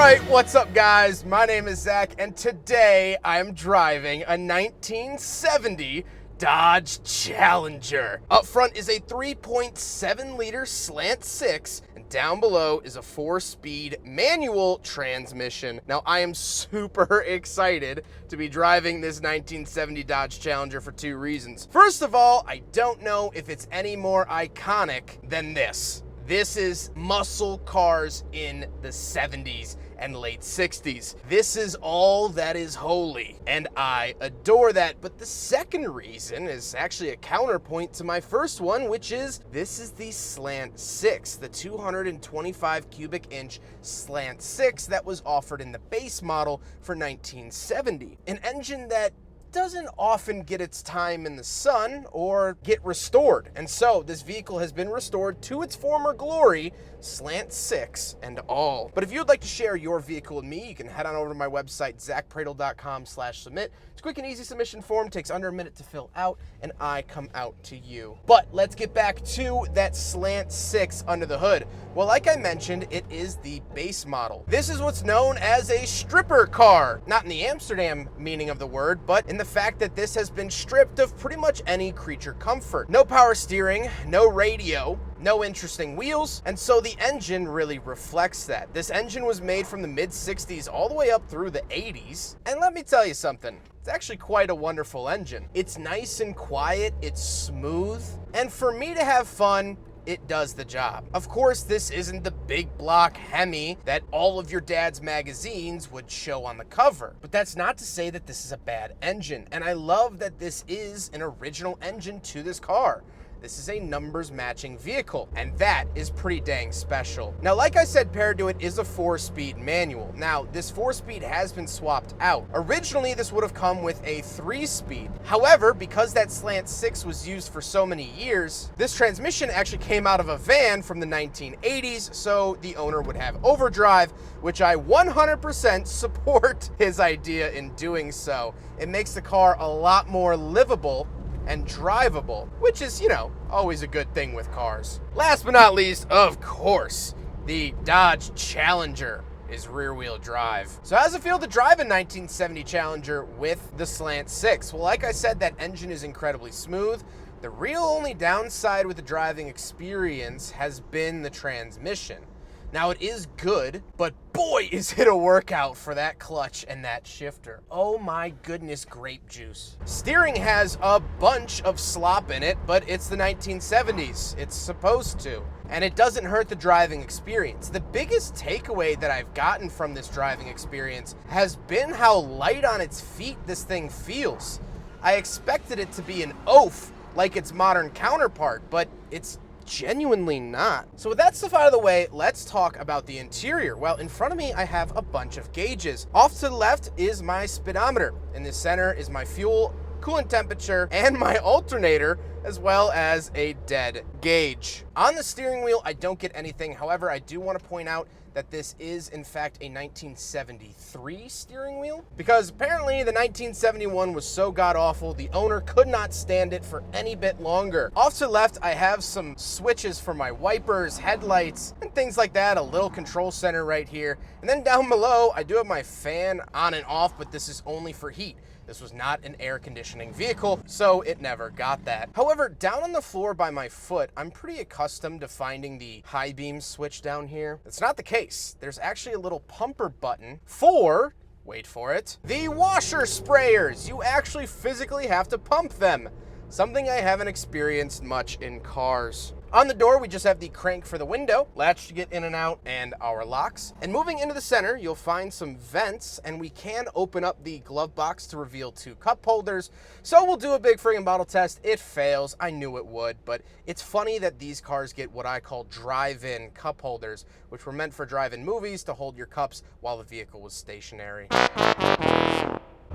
Alright, what's up guys? My name is Zach, and today I'm driving a 1970 Dodge Challenger. Up front is a 3.7 liter Slant 6, and down below is a 4-speed manual transmission. Now I am super excited to be driving this 1970 Dodge Challenger for two reasons. First of all, I don't know if it's any more iconic than this. This is muscle cars in the 70s and late 60s. This is all that is holy, and I adore that. But the second reason is actually a counterpoint to my first one, which is this is the Slant 6, the 225 cubic inch Slant 6 that was offered in the base model for 1970. An engine that doesn't often get its time in the sun or get restored. And so this vehicle has been restored to its former glory, Slant 6 and all. But if you would like to share your vehicle with me, you can head on over to my website, zackpradel.com/submit. It's a quick and easy submission form, takes under a minute to fill out, and I come out to you. But let's get back to that Slant 6 under the hood. Well, like I mentioned, it is the base model. This is what's known as a stripper car. Not in the Amsterdam meaning of the word, but in the fact that this has been stripped of pretty much any creature comfort. No power steering, no radio, no interesting wheels, and so the engine really reflects that. This engine was made from the mid-60s all the way up through the 80s, and let me tell you something. It's actually quite a wonderful engine. It's nice and quiet, it's smooth, and for me to have fun, it does the job. Of course, this isn't the big block Hemi that all of your dad's magazines would show on the cover. But that's not to say that this is a bad engine. And I love that this is an original engine to this car. This is a numbers matching vehicle, and that is pretty dang special. Now, like I said, paired to it is a 4-speed manual. Now, this 4-speed has been swapped out. Originally, this would have come with a 3-speed. However, because that Slant 6 was used for so many years, this transmission actually came out of a van from the 1980s, so the owner would have overdrive, which I 100% support his idea in doing so. It makes the car a lot more livable and drivable, which is, you know, always a good thing with cars. Last but not least, of course, the Dodge Challenger is rear-wheel drive. So how does it feel to drive a 1970 Challenger with the Slant 6? Well, like I said, that engine is incredibly smooth. The real only downside with the driving experience has been the transmission. Now, it is good, but boy, is it a workout for that clutch and that shifter. Oh my goodness, grape juice. Steering has a bunch of slop in it, but it's the 1970s. It's supposed to. And it doesn't hurt the driving experience. The biggest takeaway that I've gotten from this driving experience has been how light on its feet this thing feels. I expected it to be an oaf like its modern counterpart, but it's genuinely not. So with that stuff out of the way, let's talk about the interior. Well, in front of me, I have a bunch of gauges. Off to the left is my speedometer. In the center is my fuel, coolant temperature, and my alternator, as well as a dead gauge. On the steering wheel, I don't get anything. However, I do want to point out that this is, in fact, a 1973 steering wheel, because apparently the 1971 was so god-awful, the owner could not stand it for any bit longer. Off to the left, I have some switches for my wipers, headlights, and things like that, a little control center right here. And then down below, I do have my fan on and off, but this is only for heat. This was not an air conditioning vehicle, so it never got that. However, down on the floor by my foot, I'm pretty accustomed to finding the high beam switch down here. That's not the case. There's actually a little pumper button for, wait for it, the washer sprayers. You actually physically have to pump them, something I haven't experienced much in cars. On the door, we just have the crank for the window, latch to get in and out, and our locks. And moving into the center, you'll find some vents, and we can open up the glove box to reveal 2 cup holders. So we'll do a big friggin' bottle test. It fails. I knew it would, but it's funny that these cars get what I call drive-in cup holders, which were meant for drive-in movies to hold your cups while the vehicle was stationary.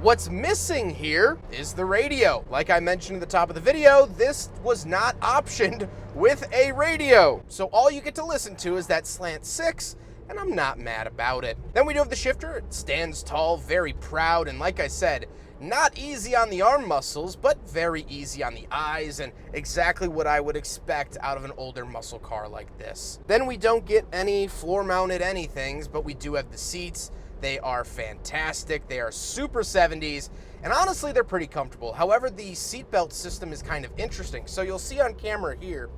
What's missing here is the radio. Like I mentioned at the top of the video, this was not optioned with a radio. So all you get to listen to is that Slant 6, and I'm not mad about it. Then we do have the shifter. It stands tall, very proud, and like I said, Not easy on the arm muscles, but very easy on the eyes, and exactly what I would expect out of an older muscle car like this. Then we don't get any floor-mounted anythings, but we do have the seats. They are fantastic. They are super 70s, and honestly, they're pretty comfortable. However, the seatbelt system is kind of interesting. So you'll see on camera here,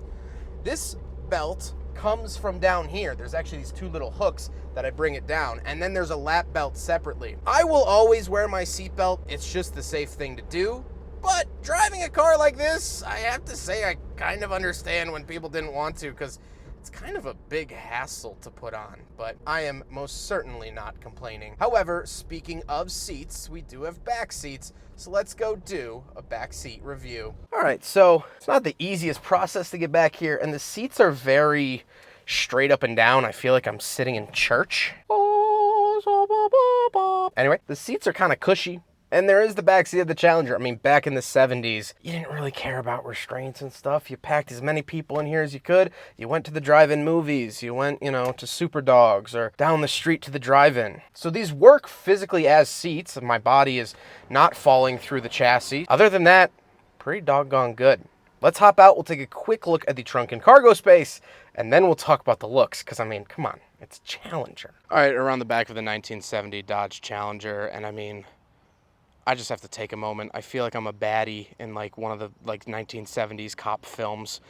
this belt comes from down here. There's actually these two little hooks that I bring it down, and then there's a lap belt separately. I will always wear my seatbelt. It's just the safe thing to do. But driving a car like this, I have to say I kind of understand when people didn't want to, because it's kind of a big hassle to put on, but I am most certainly not complaining. However, speaking of seats, we do have back seats, so let's go do a back seat review. All right, so it's not the easiest process to get back here, and the seats are very straight up and down. I feel like I'm sitting in church. Anyway, the seats are kind of cushy. And there is the backseat of the Challenger. I mean, back in the 70s, you didn't really care about restraints and stuff. You packed as many people in here as you could. You went to the drive-in movies. You went, to Super Dogs or down the street to the drive-in. So these work physically as seats. My body is not falling through the chassis. Other than that, pretty doggone good. Let's hop out. We'll take a quick look at the trunk and cargo space, and then we'll talk about the looks, because, I mean, come on. It's a Challenger. All right, around the back of the 1970 Dodge Challenger, and I mean, I just have to take a moment. I feel like I'm a baddie in like one of the 1970s cop films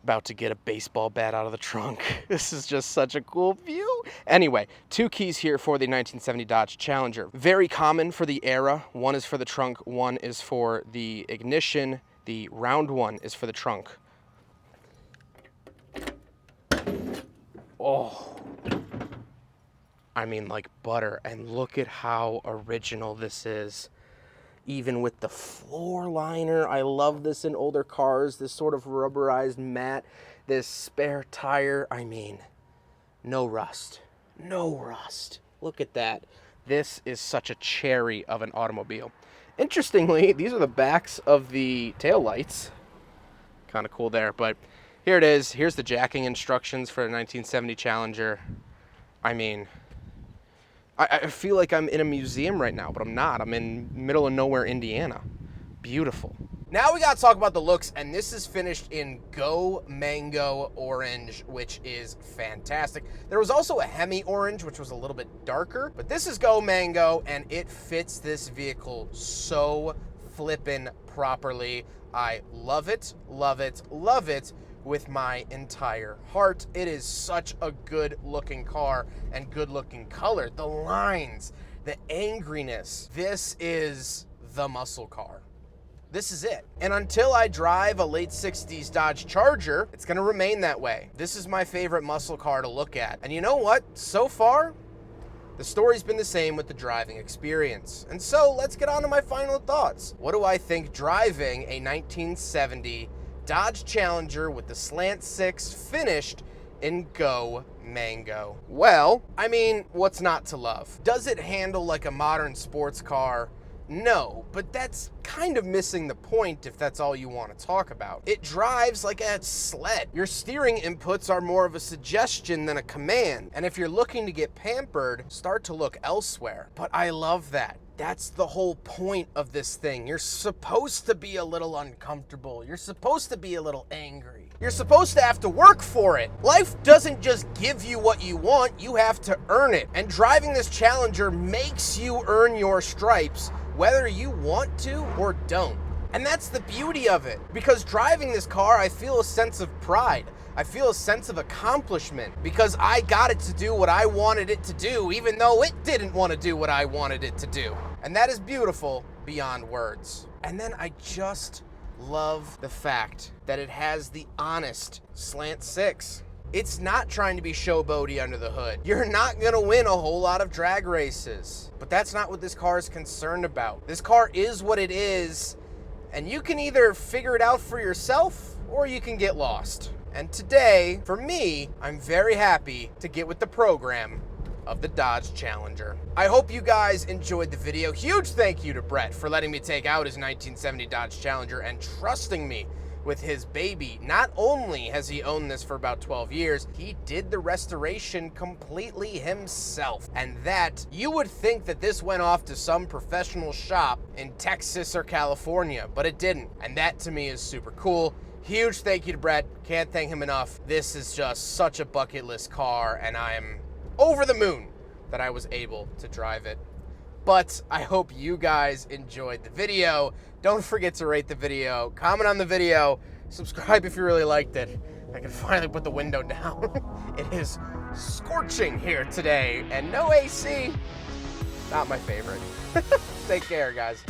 about to get a baseball bat out of the trunk. This is just such a cool view. Anyway, two keys here for the 1970 Dodge Challenger. Very common for the era. One is for the trunk, one is for the ignition. The round one is for the trunk. Oh, I mean like butter. And look at how original this is. Even with the floor liner. I love this in older cars, this sort of rubberized mat, this spare tire. I mean, no rust. No rust. Look at that. This is such a cherry of an automobile. Interestingly, these are the backs of the taillights. Kind of cool there, but here it is. Here's the jacking instructions for a 1970 Challenger. I mean, I feel like I'm in a museum right now, but I'm not. I'm in middle of nowhere, Indiana. Beautiful. Now we got to talk about the looks, and this is finished in Go Mango Orange, which is fantastic. There was also a Hemi Orange, which was a little bit darker, but this is Go Mango, and it fits this vehicle so flippin' properly. I love it, love it, love it with my entire heart. It is such a good looking car and good looking color. The lines, the angriness. This is the muscle car. This is it. And until I drive a late 60s Dodge Charger, it's gonna remain that way. This is my favorite muscle car to look at. And you know what? So far, the story's been the same with the driving experience. And so let's get on to my final thoughts. What do I think driving a 1970 Dodge Challenger with the Slant 6 finished in Go Mango? Well, I mean, what's not to love? Does it handle like a modern sports car? No, but that's kind of missing the point if that's all you want to talk about. It drives like a sled. Your steering inputs are more of a suggestion than a command. And if you're looking to get pampered, start to look elsewhere. But I love that. That's the whole point of this thing. You're supposed to be a little uncomfortable. You're supposed to be a little angry. You're supposed to have to work for it. Life doesn't just give you what you want, you have to earn it. And driving this Challenger makes you earn your stripes, whether you want to or don't. And that's the beauty of it. Because driving this car, I feel a sense of pride. I feel a sense of accomplishment because I got it to do what I wanted it to do, even though it didn't want to do what I wanted it to do. And that is beautiful beyond words. And then I just love the fact that it has the honest Slant 6. It's not trying to be showboaty under the hood. You're not gonna win a whole lot of drag races, but that's not what this car is concerned about. This car is what it is, and you can either figure it out for yourself or you can get lost. And today, for me, I'm very happy to get with the program of the Dodge Challenger. I hope you guys enjoyed the video. Huge thank you to Brett for letting me take out his 1970 Dodge Challenger and trusting me with his baby. Not only has he owned this for about 12 years, he did the restoration completely himself. And that, you would think that this went off to some professional shop in Texas or California, but it didn't. And that to me is super cool. Huge thank you to Brett. Can't thank him enough. This is just such a bucket list car, and I am over the moon that I was able to drive it. But I hope you guys enjoyed the video. Don't forget to rate the video, comment on the video, subscribe if you really liked it. I can finally put the window down. It is scorching here today, and no AC. Not my favorite. Take care, guys.